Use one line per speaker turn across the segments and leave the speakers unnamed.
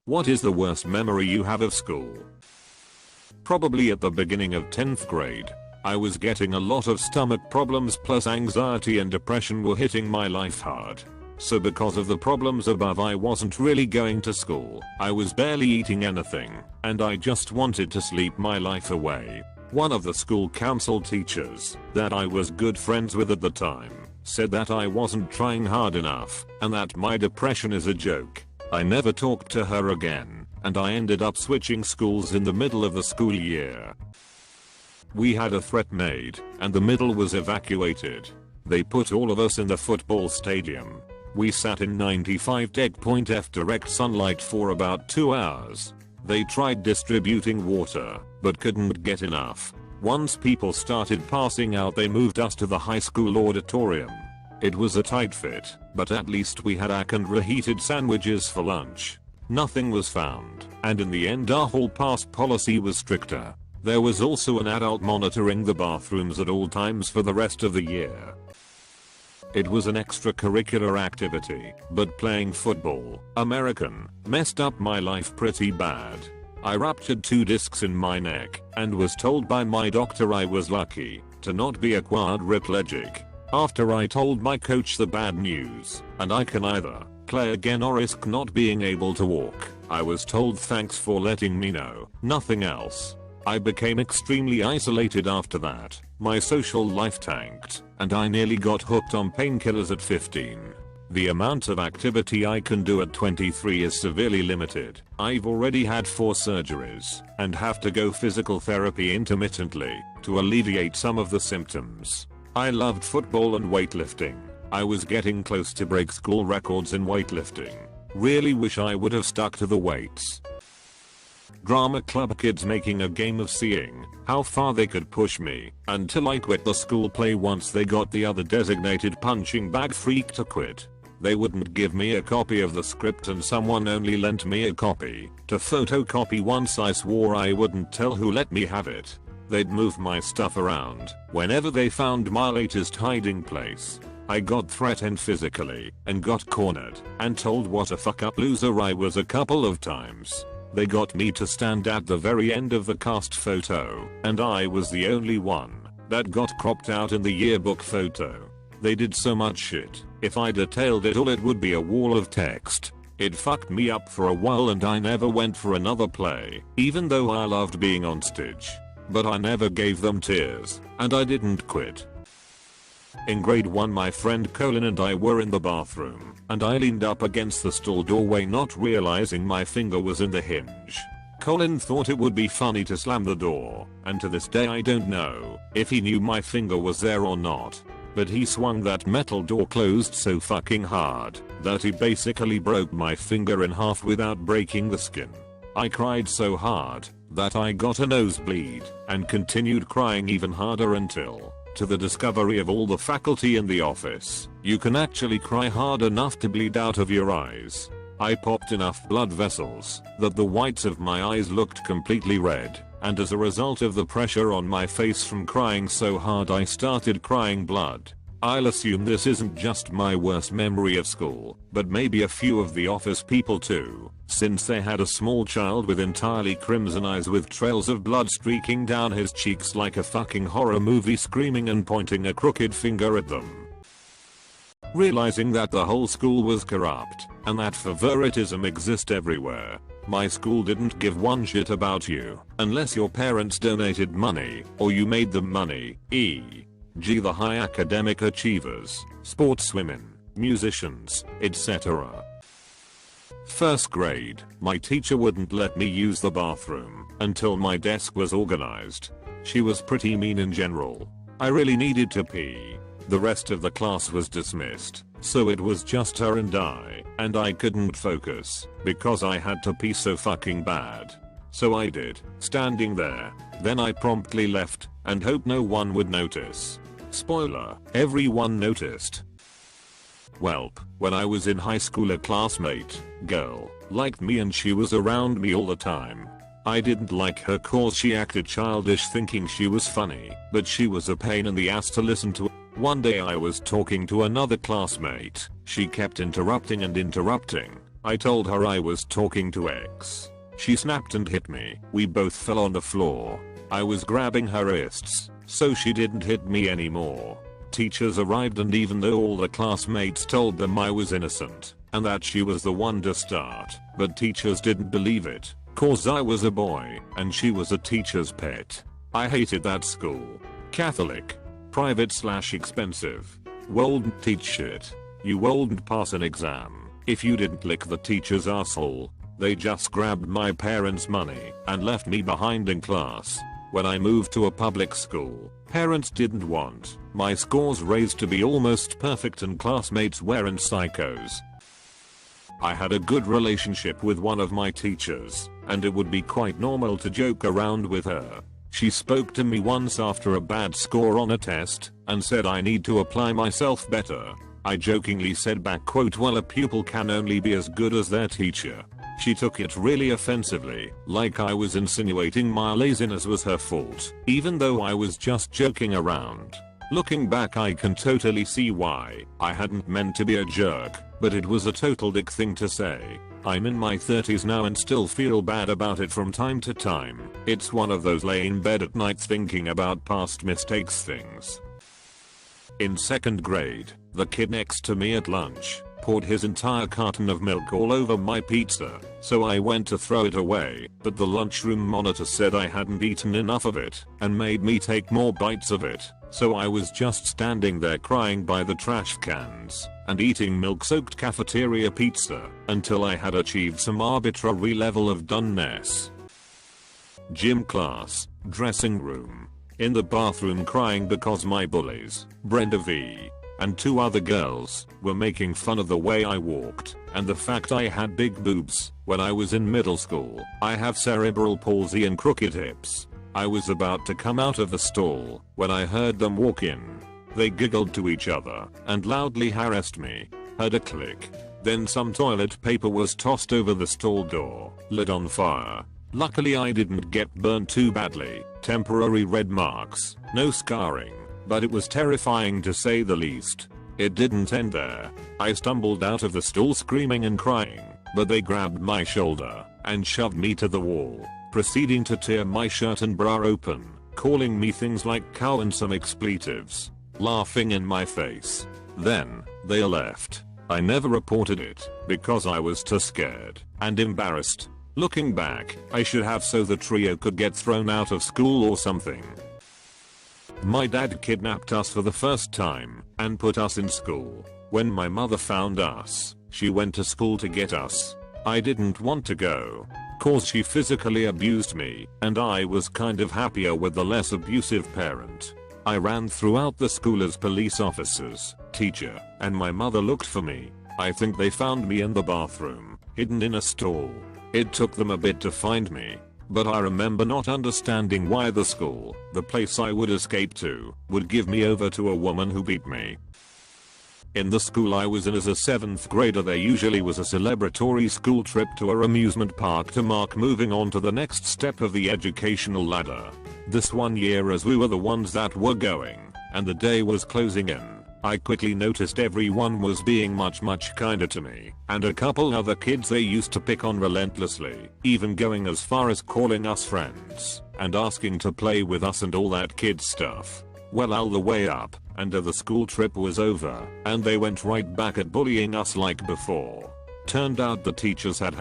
What is the worst memory you have of school? Probably at the beginning of 10th grade. I was getting a lot of stomach problems plus anxiety and depression were hitting my life hard. So because of the problems above I wasn't really going to school, I was barely eating anything, and I just wanted to sleep my life away. One of the school council teachers, that I was good friends with at the time, said that I wasn't trying hard enough, and that my depression is a joke. I never talked to her again, and I ended up switching schools in the middle of the school year. We had a threat made, and the middle was evacuated. They put all of us in the football stadium. We sat in 95.F direct sunlight for about 2 hours. They tried distributing water, but couldn't get enough. Once people started passing out they moved us to the high school auditorium. It was a tight fit, but at least we had ACK and reheated sandwiches for lunch. Nothing was found, and in the end our hall pass policy was stricter. There was also an adult monitoring the bathrooms at all times for the rest of the year. It was an extracurricular activity, but playing football, American, messed up my life pretty bad. I ruptured 2 discs in my neck, and was told by my doctor I was lucky to not be a quadriplegic. After I told my coach the bad news, and I can either play again or risk not being able to walk, I was told thanks for letting me know, nothing else. I became extremely isolated after that, my social life tanked, and I nearly got hooked on painkillers at 15. The amount of activity I can do at 23 is severely limited. I've already had 4 surgeries, and have to go physical therapy intermittently, to alleviate some of the symptoms. I loved football and weightlifting. I was getting close to break school records in weightlifting. Really wish I would have stuck to the weights. Drama club kids making a game of seeing how far they could push me, until I quit the school play once they got the other designated punching bag freak to quit. They wouldn't give me a copy of the script and someone only lent me a copy to photocopy once I swore I wouldn't tell who let me have it. They'd move my stuff around whenever they found my latest hiding place. I got threatened physically and got cornered and told what a fuck up loser I was a couple of times. They got me to stand at the very end of the cast photo, and I was the only one that got cropped out in the yearbook photo. They did so much shit. If I detailed it all it would be a wall of text. It fucked me up for a while and I never went for another play, even though I loved being on stage. But I never gave them tears, and I didn't quit. In grade 1 my friend Colin and I were in the bathroom, and I leaned up against the stall doorway not realizing my finger was in the hinge. Colin thought it would be funny to slam the door, and to this day I don't know if he knew my finger was there or not. But he swung that metal door closed so fucking hard that he basically broke my finger in half without breaking the skin. I cried so hard that I got a nosebleed and continued crying even harder until, to the discovery of all the faculty in the office, you can actually cry hard enough to bleed out of your eyes. I popped enough blood vessels that the whites of my eyes looked completely red, and as a result of the pressure on my face from crying so hard I started crying blood. I'll assume this isn't just my worst memory of school, but maybe a few of the office people too, since they had a small child with entirely crimson eyes with trails of blood streaking down his cheeks like a fucking horror movie screaming and pointing a crooked finger at them. Realizing that the whole school was corrupt, and that favoritism exists everywhere. My school didn't give one shit about you, unless your parents donated money, or you made them money, e.g. the high academic achievers, sportswomen, musicians, etc. First grade, my teacher wouldn't let me use the bathroom until my desk was organized. She was pretty mean in general. I really needed to pee. The rest of the class was dismissed, so it was just her and I couldn't focus because I had to pee so fucking bad. So I did, standing there. Then I promptly left and hoped no one would notice. Spoiler, everyone noticed. Welp, when I was in high school a classmate, girl, liked me and she was around me all the time. I didn't like her cause she acted childish thinking she was funny, but she was a pain in the ass to listen to. One day I was talking to another classmate, she kept interrupting and interrupting, I told her I was talking to X. She snapped and hit me. We both fell on the floor. I was grabbing her wrists, so she didn't hit me anymore. Teachers arrived, and even though all the classmates told them I was innocent and that she was the one to start, but teachers didn't believe it, cause I was a boy and she was a teacher's pet. I hated that school. Catholic. Private/expensive. Wouldn't teach shit. You wouldn't pass an exam if you didn't lick the teacher's asshole. They just grabbed my parents' money and left me behind in class. When I moved to a public school, parents didn't want my scores raised to be almost perfect and classmates weren't psychos. I had a good relationship with one of my teachers, and it would be quite normal to joke around with her. She spoke to me once after a bad score on a test and said I need to apply myself better. I jokingly said back, quote, well, a pupil can only be as good as their teacher. She took it really offensively, like I was insinuating my laziness was her fault, even though I was just joking around. Looking back, I can totally see why. I hadn't meant to be a jerk, but it was a total dick thing to say. I'm in my 30s now and still feel bad about it from time to time. It's one of those lay in bed at night thinking about past mistakes things. In 2nd grade, the kid next to me at lunch poured his entire carton of milk all over my pizza, so I went to throw it away, but the lunchroom monitor said I hadn't eaten enough of it and made me take more bites of it, so I was just standing there crying by the trash cans and eating milk-soaked cafeteria pizza until I had achieved some arbitrary level of doneness. Gym class, dressing room. In the bathroom crying because my bullies, Brenda V. and 2 other girls, were making fun of the way I walked and the fact I had big boobs. When I was in middle school, I have cerebral palsy and crooked hips. I was about to come out of the stall when I heard them walk in. They giggled to each other and loudly harassed me. Heard a click. Then some toilet paper was tossed over the stall door, lit on fire. Luckily I didn't get burned too badly. Temporary red marks, no scarring, but it was terrifying to say the least. It didn't end there. I stumbled out of the stall screaming and crying, but they grabbed my shoulder and shoved me to the wall, proceeding to tear my shirt and bra open, calling me things like cow and some expletives, laughing in my face. Then, they left. I never reported it because I was too scared and embarrassed. Looking back, I should have, so the trio could get thrown out of school or something. My dad kidnapped us for the first time and put us in school. When my mother found us, she went to school to get us. I didn't want to go, cause she physically abused me, and I was kind of happier with the less abusive parent. I ran throughout the school as police officers, teacher, and my mother looked for me. I think they found me in the bathroom, hidden in a stall. It took them a bit to find me, but I remember not understanding why the school, the place I would escape to, would give me over to a woman who beat me. In the school I was in as a 7th grader, there usually was a celebratory school trip to a amusement park to mark moving on to the next step of the educational ladder. This one year, as we were the ones that were going, and the day was closing in, I quickly noticed everyone was being much kinder to me, and a couple other kids they used to pick on relentlessly, even going as far as calling us friends and asking to play with us and all that kid stuff. Well, all the way up, and the school trip was over, and they went right back at bullying us like before. Turned out the teachers had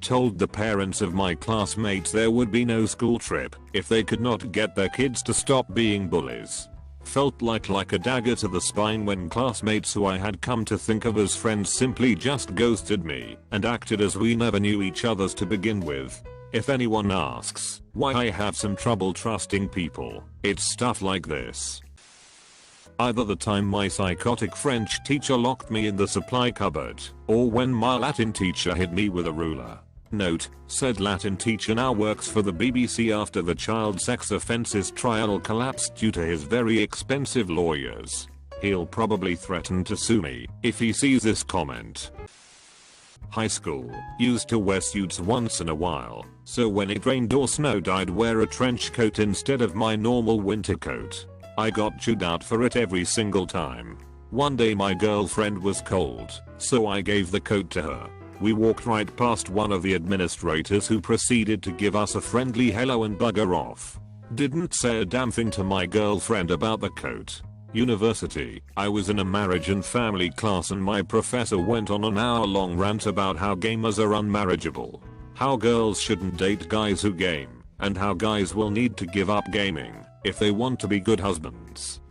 told the parents of my classmates there would be no school trip if they could not get their kids to stop being bullies. Felt like a dagger to the spine when classmates who I had come to think of as friends simply just ghosted me and acted as we never knew each other's to begin with. If anyone asks why I have some trouble trusting people, it's stuff like this. Either the time my psychotic French teacher locked me in the supply cupboard, or when my Latin teacher hit me with a ruler. Note, said Latin teacher now works for the BBC after the child sex offences trial collapsed due to his very expensive lawyers. He'll probably threaten to sue me if he sees this comment. High school, used to wear suits once in a while, so when it rained or snowed I'd wear a trench coat instead of my normal winter coat. I got chewed out for it every single time. One day my girlfriend was cold, so I gave the coat to her. We walked right past one of the administrators who proceeded to give us a friendly hello and bugger off. Didn't say a damn thing to my girlfriend about the coat. University. I was in a marriage and family class and my professor went on an hour-long rant about how gamers are unmarriageable, how girls shouldn't date guys who game, and how guys will need to give up gaming if they want to be good husbands.